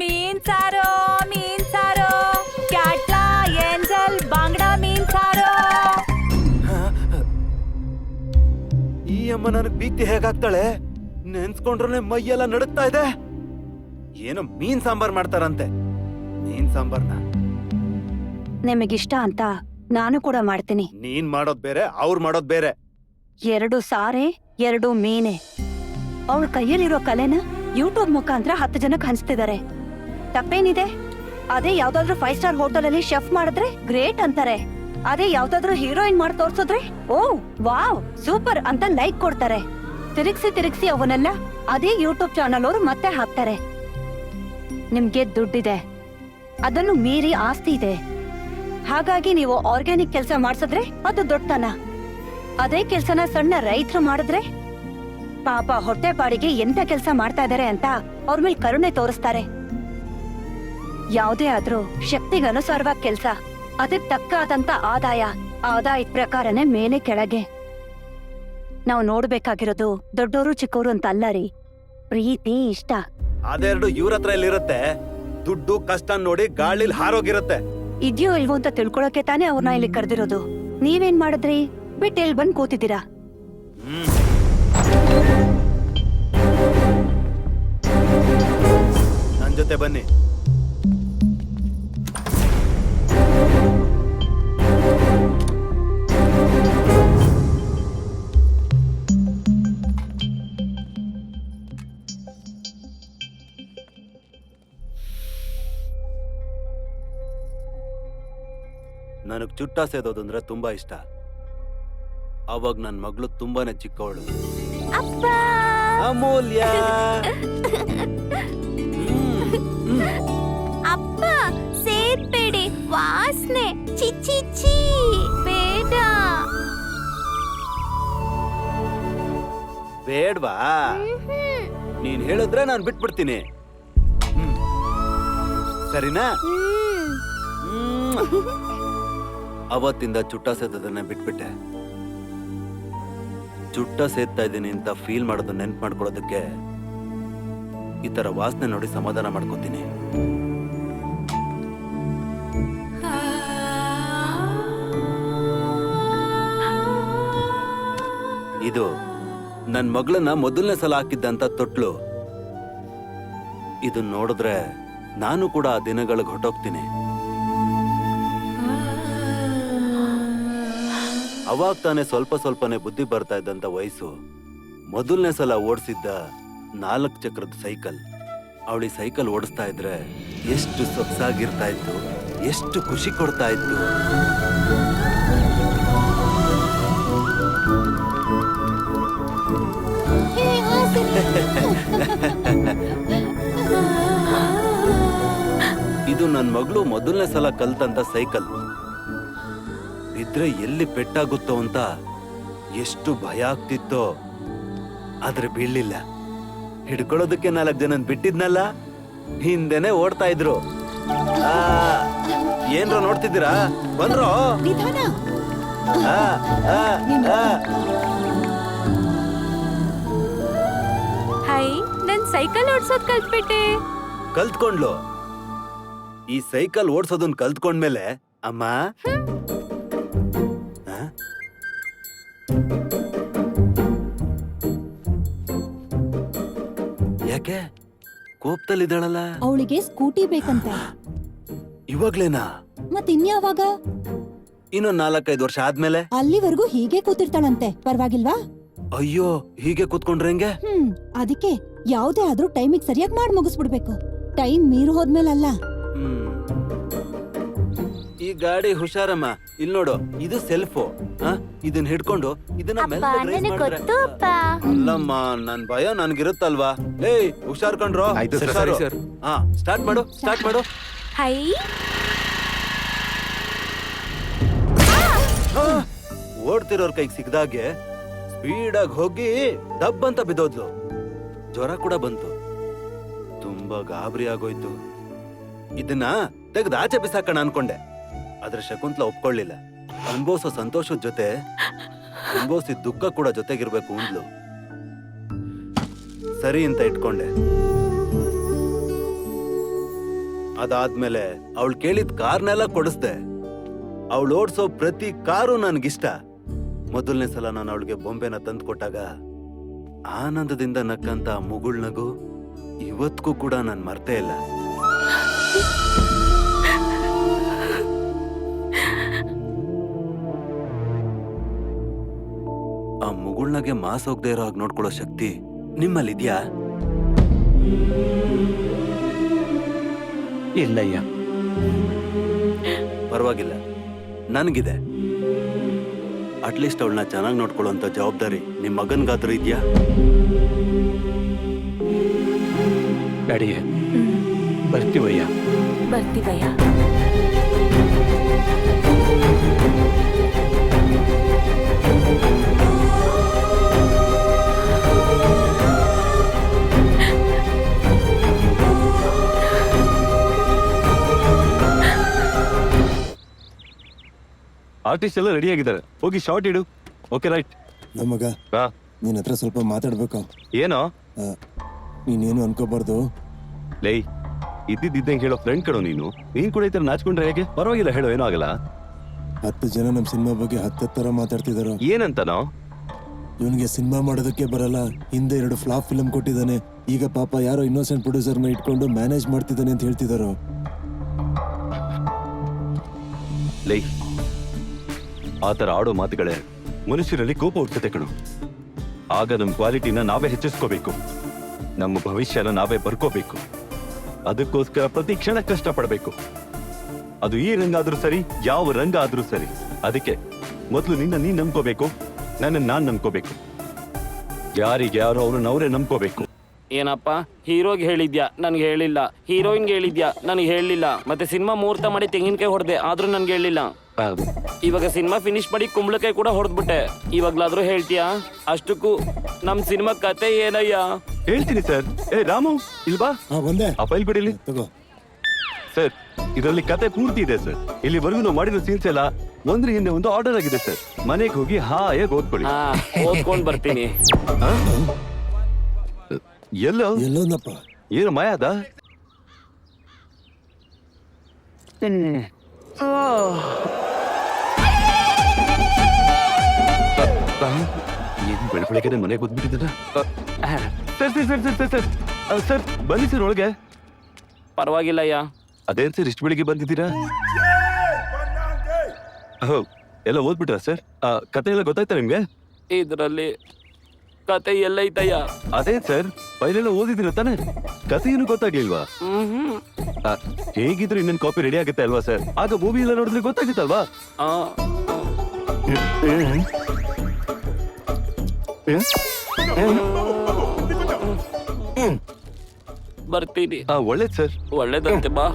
ಮೀನ್ ಸಾರು ಕ್ಯಾಟ್ಲಾ ಏಂಜಲ್ ಬಾಂಗ್ಡಾ ಮೀನ್ ಸಾರು. ಈ ಅಮ್ಮ ನನಗ್ ಬೀತಿ ಹೇಗಾಗ್ತಾಳೆ, ನೆನ್ಸ್ಕೊಂಡ್ರೆ ಮೈಯೆಲ್ಲ ನಡುಗ್ತಾ ಇದೆ. ಏನೋ ಮೀನ್ ಸಾಂಬಾರ್ ಮಾಡ್ತಾರಂತೆ. ಮೀನ್ ಸಾಂಬಾರ್ನ ನಿಮಗಿಷ್ಟ ಅಂತ ನಾನು ಕೂಡ ಮಾಡ್ತೀನಿ. ನೀನ್ ಮಾಡೋದ್ ಬೇರೆ, ಅವ್ರ್ ಮಾಡೋದ್ ಬೇರೆ. 2 ಸಾರೆ 2 ಮೀನೆ. ಅವಳ ಕೈಯಲ್ಲಿರೋ ಕಲೆನ ಯೂಟ್ಯೂಬ್ ಮುಖಾಂತರ 10 ಜನಕ್ಕೆ ಹಂಚ್ತಿದ್ದಾರೆ. ತಪ್ಪೇನಿದೆ? ಅದೇ ಯಾವ್ದಾದ್ರು 5 ಸ್ಟಾರ್ ಹೋಟೆಲ್ ಅಲ್ಲಿ ಶೆಫ್ ಮಾಡಿದ್ರೆ ಗ್ರೇಟ್ ಅಂತಾರೆ. ಅದೇ ಯಾವ್ದಾದ್ರು ಹೀರೋಯಿನ್ ಮಾಡಿ ತೋರ್ಸಿದ್ರೆ ಓ ವಾವ್ ಸೂಪರ್ ಅಂತ ಲೈಕ್ ಕೊಡ್ತಾರೆ. ತಿರುಗಿಸಿ ಅವನ್ನೆಲ್ಲ ಅದೇ ಯೂಟ್ಯೂಬ್ ಚಾನಲ್ ಅವರು ಮತ್ತೆ ಹಾಕ್ತಾರೆ. ನಿಮ್ಗೆ ದುಡ್ಡಿದೆ, ಅದನ್ನು ಮೀರಿ ಆಸ್ತಿ ಇದೆ. ಹಾಗಾಗಿ ನೀವು ಆರ್ಗ್ಯಾನಿಕ್ ಕೆಲಸ ಮಾಡ್ಸಿದ್ರೆ ಅದು ದೊಡ್ಡತನ. ಅದೇ ಕೆಲ್ಸನ ಸಣ್ಣ ರೈತರು ಮಾಡಿದ್ರೆ ಪಾಪ ಹೊಟ್ಟೆ ಪಾಡಿಗೆ ಎಂತ ಕೆಲ್ಸ ಮಾಡ್ತಾ ಇದಾರೆ ಅಂತ ಅವ್ರ ಮೇಲೆ ಕರುಣೆ ತೋರಿಸ್ತಾರೆ. ಯಾವುದೇ ಆದ್ರೂ ಶಕ್ತಿಗನುಸಾರವಾಗಿ ಕೆಲ್ಸ, ಅದಕ್ ತಕ್ಕಾದಂತ ಆದಾಯದ ಪ್ರಕಾರನೇ ಮೇಲೆ ಕೆಳಗೆ. ನಾವು ನೋಡ್ಬೇಕಾಗಿರೋದು ದೊಡ್ಡೋರು ಚಿಕ್ಕವರು ಅಂತ ಅಲ್ಲ ರೀ, ಪ್ರೀತಿ ಇಷ್ಟ. ಅದೆರಡು ಇವ್ರ ಹತ್ರ ಎಲ್ಲಿರುತ್ತೆ? ದುಡ್ಡು ಕಷ್ಟ ನೋಡಿ ಗಾಳಿಲ್ ಹಾರೋಗಿರುತ್ತೆ. ಇದ್ಯೋ ಇಲ್ವೋ ಅಂತ ತಿಳ್ಕೊಳಕ್ಕೆ ತಾನೇ ಅವ್ರನ್ನ ಇಲ್ಲಿ ಕರೆದಿರೋದು. ನೀವೇನ್ ಮಾಡಿದ್ರಿ? ಬಿಟ್ಟು ಇಲ್ಲಿ ಬಂದ್ ಕೂತಿದ್ದೀರಾ. ನನ್ ಜೊತೆ ಬನ್ನಿ. ನನಗ್ ಚುಟ್ಟ ಸೇದೋದಂದ್ರೆ ತುಂಬಾ ಇಷ್ಟ. ಅವಾಗ ನನ್ ಮಗಳು ತುಂಬಾನೇ ಚಿಕ್ಕವಳು. ಅಮೂಲ್ಯ ಅಪ್ಪ ಸೇರ್ಬೇಡಿ, ವಾಸನೆ ಚಿಚ್ಚಿ ಬೇಡ. ಬೇಡ್ವಾ? ನೀನ್ ಹೇಳಿದ್ರೆ ನಾನ್ ಬಿಟ್ಬಿಡ್ತೀನಿ. ಸರಿನಾ? ಅವತ್ತಿಂದ ಚುಟ್ಟ ಸೇದೋದನ್ನ ಬಿಟ್ಬಿಟ್ಟೆ. ಚುಟ್ಟ ಸೇದ್ತಾ ಇದ್ದೀನಿ ಅಂತ ಫೀಲ್ ಮಾಡೋದು ನೆನ್ಪು ಮಾಡ್ಕೊಳ್ಳೋದಕ್ಕೆ ಈ ತರ ವಾಸನೆ ನೋಡಿ ಸಮಾಧಾನ ಮಾಡ್ಕೋತೀನಿ. ಇದು ನನ್ ಮಗಳನ್ನ ಮೊದಲನೇ ಸಲ ಹಾಕಿದ್ದಂತ ತೊಟ್ಲು. ಇದನ್ನ ನೋಡಿದ್ರೆ ನಾನು ಕೂಡ ಆ ದಿನಗಳಿಗೆ ಹೊಟ್ಟೋಗ್ತೀನಿ. ಅವಾಗ ತಾನೇ ಸ್ವಲ್ಪನೇ ಬುದ್ಧಿ ಬರ್ತಾ ಇದ್ದಂತ ವಯಸ್ಸು. ಮೊದಲನೇ ಸಲ ಓಡಿಸಿದ್ದ 4 ಚಕ್ರದ ಸೈಕಲ್. ಅವಳಿ ಸೈಕಲ್ ಓಡಿಸ್ತಾ ಇದ್ರೆ ಎಷ್ಟು ಸೊಗಸಾಗಿರ್ತಾ ಇತ್ತು, ಎಷ್ಟು ಖುಷಿ ಕೊಡ್ತಾ ಇತ್ತು. ಇದು ನನ್ ಮಗಳು ಮೊದಲನೇ ಸಲ ಕಲ್ತಂತ ಸೈಕಲ್. ಬಿದ್ರೆ ಎಲ್ಲಿ ಪೆಟ್ಟಾಗುತ್ತೋ ಅಂತ ಎಷ್ಟು ಭಯ ಆಗ್ತಿತ್ತೋ, ಆದ್ರೆ ಬೀಳ್ಲಿಲ್ಲ. ಹಿಡ್ಕೊಳ್ಳೋದಕ್ಕೆ 4 ಜನ ಬಿಟ್ಟಿದ್ನಲ್ಲ, ಹಿಂದೆನೆ ಓಡ್ತಾ ಇದ್ರು. ಏನ್ರೋ ನೋಡ್ತಿದ್ದೀರಾ? ಬಂದ್ರೋ? ಹೈ, ನನ್ ಸೈಕಲ್ ಓಡ್ಸೋದ್ ಕಲ್ತ್ಬಿಟ್ಟೆ. ಕಲ್ತ್ಕೊಂಡ್ಲು. ಈ ಸೈಕಲ್ ಓಡ್ಸೋದನ್ ಕಲ್ತ್ಕೊಂಡ್ಮೇಲೆ ಅಮ್ಮ ಯಾಕೆ ಕೋಪದಲ್ಲಿದ್ದಾಳಲ್ಲ? ಅವಳಿಗೆ ಸ್ಕೂಟಿ ಬೇಕಂತ. ಇವಾಗ್ಲೇನಾ? ಮತ್ತಿನ್ಯಾವಾಗ? ಇನ್ನೊಂದ್ 4-5 ವರ್ಷ ಆದ್ಮೇಲೆ. ಅಲ್ಲಿವರೆಗೂ ಹೀಗೆ ಕೂತಿರ್ತಾಳಂತೆ, ಪರವಾಗಿಲ್ವಾ? ಅಯ್ಯೋ, ಹೀಗೆ ಕೂತ್ಕೊಂಡ್ರೆ ಹೆಂಗೆ? ಅದಕ್ಕೆ ಯಾವ್ದೇ ಆದ್ರೂ ಟೈಮಿಗೆ ಸರಿಯಾಗಿ ಮಾಡಿ ಮುಗಿಸ್ಬಿಡ್ಬೇಕು. ಟೈಮ್ ಮೀರು ಹೋದ್ಮೇಲಲ್ಲ. ಈ ಗಾಡಿ ಹುಷಾರಮ್ಮ. ಇಲ್ ನೋಡು, ಇದು ಸೆಲ್ಫು. ಇದನ್ನ ಹಿಡ್ಕೊಂಡು ಇದನ್ನ ಅಲ್ಲಮ್ಮ, ನನ್ ಭಯ ನನ್ಗಿರುತ್ತಲ್ವಾ. ಏಯ್, ಹುಷಾರ್ ಕಂಡ್ರೋ. ಸ್ಟಾರ್ಟ್ ಮಾಡು. ಹೈ, ಓಡ್ತಿರೋರ್ ಕೈಗೆ ಸಿಗ್ದಾಗೆ ಸ್ಪೀಡಾಗಿ ಹೋಗಿ ಡಬ್ ಅಂತ ಬಿದ್ದೋದ್ಲು. ಜ್ವರ ಕೂಡ ಬಂತು. ತುಂಬಾ ಗಾಬರಿ ಆಗೋಯ್ತು. ಇದನ್ನ ತೆಗೆದು ಆಚೆ ಬಿಸಾಕಣ ಅನ್ಕೊಂಡೆ, ಆದ್ರೆ ಶಕುಂತಲಾ ಒಪ್ಕೊಳ್ಳಿಲ್ಲ. ಅನ್ಭವಿಸೋ ಸಂತೋಷದ ಜೊತೆ ಅನ್ಭವಿಸಿದ ದುಃಖ ಕೂಡ ಜೊತೆಗಿರ್ಬೇಕು ಅಂದ್ಲು. ಸರಿ ಅಂತ ಇಟ್ಕೊಂಡೆ. ಅದಾದ್ಮೇಲೆ ಅವಳು ಕೇಳಿದ ಕಾರ್ನೆಲ್ಲ ಕೊಡಿಸ್ದೆ. ಅವಳು ಓಡ್ಸೋ ಪ್ರತಿ ಕಾರು ನನ್ಗಿಷ್ಟ. ಮೊದಲನೇ ಸಲ ನಾನು ಅವಳಿಗೆ ಬೊಂಬೆನ ತಂದು ಕೊಟ್ಟಾಗ ಆನಂದದಿಂದ ನಕ್ಕಂತ ಮುಗುಳ್ನಗು ಇವತ್ಗೂ ಕೂಡ ನಾನು ಮರ್ತೇ ಇಲ್ಲ. ಆ ಮುಗುಳ್ನಗೆ ಮಾಸ್ ಹೋಗದೆ ಇರೋ ಹಾಗೆ ನೋಡ್ಕೊಳ್ಳೋ ಶಕ್ತಿ ನಿಮ್ಮಲ್ಲಿದ್ಯಾ? ಇಲ್ಲಯ್ಯ. ಪರವಾಗಿಲ್ಲ, ನನಗಿದೆ. ಅಟ್ಲೀಸ್ಟ್ ಅವಳನ್ನ ಚೆನ್ನಾಗಿ ನೋಡ್ಕೊಳ್ಳೋಂಥ ಜವಾಬ್ದಾರಿ ನಿಮ್ ಮಗನ್ಗಾದ್ರೂ ಇದ್ಯಾ? ಡ್ಯಾಡಿಯೇ, ಬರ್ತೀವಯ್ಯ. ಬರ್ತೀವಯ್ಯ. ಆರ್ಟಿಸ್ಟ್ ಎಲ್ಲ ರೆಡಿ ಆಗಿದ್ದಾರೆ, ಹೋಗಿ ಶಾರ್ಟ್ ಇಡು. Okay right. ನಮಗ ಹಾ, ನಿನ್ನ ಹತ್ರ ಸ್ವಲ್ಪ ಮಾತಾಡ್ಬೇಕು. ಏನೋ ನೀನೇನು ಅನ್ಕೋಬಾರ್ದು. ಲೈ, ಇದ್ದಿದ್ದಂಗೆ ಹೇಳೋ ಫ್ರೆಂಡ್ ಕಣೋ ನೀನು. ನೀನ್ ಕೂಡ ಈ ತರ ನಾಚ್ಕೊಂಡ್ರೆ ಹೇಗೆ? ಪರವಾಗಿಲ್ಲ, ಹೇಳೋ, ಏನೋ ಆಗಲ್ಲ. 10 ಜನ ನಮ್ ಸಿನಿಮಾ ಬಗ್ಗೆ 10 ತರ ಮಾತಾಡ್ತಿದಾರೋ. ಏನಂತನೋ? ಇವನಿಗೆ ಸಿನಿಮಾ ಮಾಡೋದಕ್ಕೆ ಬರಲ್ಲ, ಹಿಂದೆ 2 ಫ್ಲಾಪ್ ಫಿಲ್ಮ್ ಕೊಟ್ಟಿದ್ದಾನೆ, ಈಗ ಪಾಪ ಯಾರೋ ಇನ್ನೋಸೆಂಟ್ ಪ್ರೊಡ್ಯೂಸರ್ನ ಇಟ್ಕೊಂಡು ಮ್ಯಾನೇಜ್ ಮಾಡ್ತಿದ್ದಾನೆ ಅಂತ ಹೇಳ್ತಿದಾರೋ. ಲೈ, ಆತರ ಆಡೋ ಮಾತುಗಳೇ ಮನುಷ್ಯರಲ್ಲಿ ಕೋಪ ಹುಟ್ಟುತ್ತೆ ಕಣು. ಆಗ ನಮ್ಮ ಕ್ವಾಲಿಟಿನ ನಾವೇ ಹೆಚ್ಚಿಸ್ಕೋಬೇಕು, ನಮ್ಮ ಭವಿಷ್ಯನ ನಾವೇ ಬರ್ಕೋಬೇಕು. ಅದಕ್ಕೋಸ್ಕರ ಪ್ರತಿ ಕ್ಷಣ ಕಷ್ಟಪಡಬೇಕು. ಅದು ಈ ರಂಗ ಆದ್ರೂ ಸರಿ, ಯಾವ ರಂಗ ಆದ್ರೂ ಸರಿ. ಅದಕ್ಕೆ ಮೊದಲು ನಿನ್ನ ನೀನ್ ನಂಬ್ಕೋಬೇಕು, ನನ್ನ ನಾನ್ ನಂಬ್ಕೋಬೇಕು. ಯಾರಿಗೆ ಯಾರೋ ಅವ್ರನ್ನ ಅವರೇ ನಂಬ್ಕೋಬೇಕು. ಏನಪ್ಪ, ಹೀರೋಗೆ ಹೇಳಿದ್ಯಾ, ನನ್ಗೆ ಹೇಳಿಲ್ಲ. ಹೀರೋಯಿನ್ಗೆ ಹೇಳಿದ್ಯಾ, ನನಗೆ ಹೇಳಿಲ್ಲ. ಮತ್ತೆ ಸಿನಿಮಾ ಮುಹೂರ್ತ ಮಾಡಿ ತೆಂಗಿನಕಾಯಿ ಹೊಡೆದೆ, ಆದ್ರೂ ನನ್ಗೆ ಹೇಳಿಲ್ಲ. ಇವಾಗ ಸಿನಿಮಾ ಫಿನಿಶ್ ಮಾಡಿ ಕುಂಬಳಕಾಯಿ ಕೂಡ ಹೊಡೆದ್ಬಿಟ್ಟೆ, ಇವಾಗ್ಲಾದ್ರೂ ಹೇಳ್ತೀಯಾ? ಅಷ್ಟಕ್ಕೂ ನಮ್ ಸಿನಿಮಾ ಕತೆ ಏನಯ್ಯ? ಹೇಳ್ತೀನಿ ಸರ್. ಏ ರಾಮು, ಇಲ್ವಾ? ಒಂದೇ ಆ ಫೈಲ್ ಬಿಡಿಲಿ ತಗೋ. ಸರ್, ಇದರಲ್ಲಿ ಕತೆ ಪೂರ್ತಿ ಇದೆ ಸರ್. ಇಲ್ಲಿವರೆಗೂ ನಾವು ಮಾಡಿರೋ ಸೀನ್ಸ್ ಎಲ್ಲ ಒಂದ್ರ ಹಿಂದೆ ಒಂದು ಆರ್ಡರ್ ಆಗಿದೆ ಸರ್. ಮನೆಗೆ ಹೋಗಿ ಹಾಯಾಗಿ ಓದ್ಕೊಳ್ಳಿ. ಹಾ, ಓದ್ಕೊಂಡ್ ಬರ್ತೀನಿ. ಎಲ್ಲೋನಪ್ಪ? ಏನು ಮಾಯಾದ? ಏನು ಬೆಳಬೆಳಗ್ಗೆ ಮನೆಗೆ ಬಂದ್ಬಿಟ್ಟಿದ್ದೀರ? Sir sir sir sir sir sir ಬನ್ನಿ ಸರ್ ಒಳಗೆ. ಪರವಾಗಿಲ್ಲಯ್ಯ. ಅದೇನ್ ಸರ್ ಇಷ್ಟು ಬೆಳಿಗ್ಗೆ ಬಂದಿದ್ದೀರಾ? ಎಲ್ಲ ಓದ್ಬಿಟ್ರ ಸರ್? ಕತೆ ಎಲ್ಲ ಗೊತ್ತಾಯ್ತಾ ನಿಮ್ಗೆ? ಇದ್ರಲ್ಲಿ ಕತೆ ಎಲ್ಲೈತಯ್ಯ? ಅದೇ ಸರ್, ಫೈಲೆಲ್ಲ ಓದಿದಿರ ತಾನೆ? ಕತೆ ಏನು ಗೊತ್ತಾಗ್ಲಿಲ್ವಾ? ಹೇಗಿದ್ರು ಇನ್ನೊಂದು ಕಾಪಿ ರೆಡಿ ಆಗುತ್ತೆ ಅಲ್ವಾ ಸರ್? ಆಗ ಮೂವಿ ಎಲ್ಲ ನೋಡಿದ್ರೆ ಗೊತ್ತಾಗುತ್ತಲ್ವಾ? ಬರ್ತೀನಿ. ಒಳ್ಳೇದ್ ಸರ್. ಒಳ್ಳೇದಂತೆ, ಬಾ.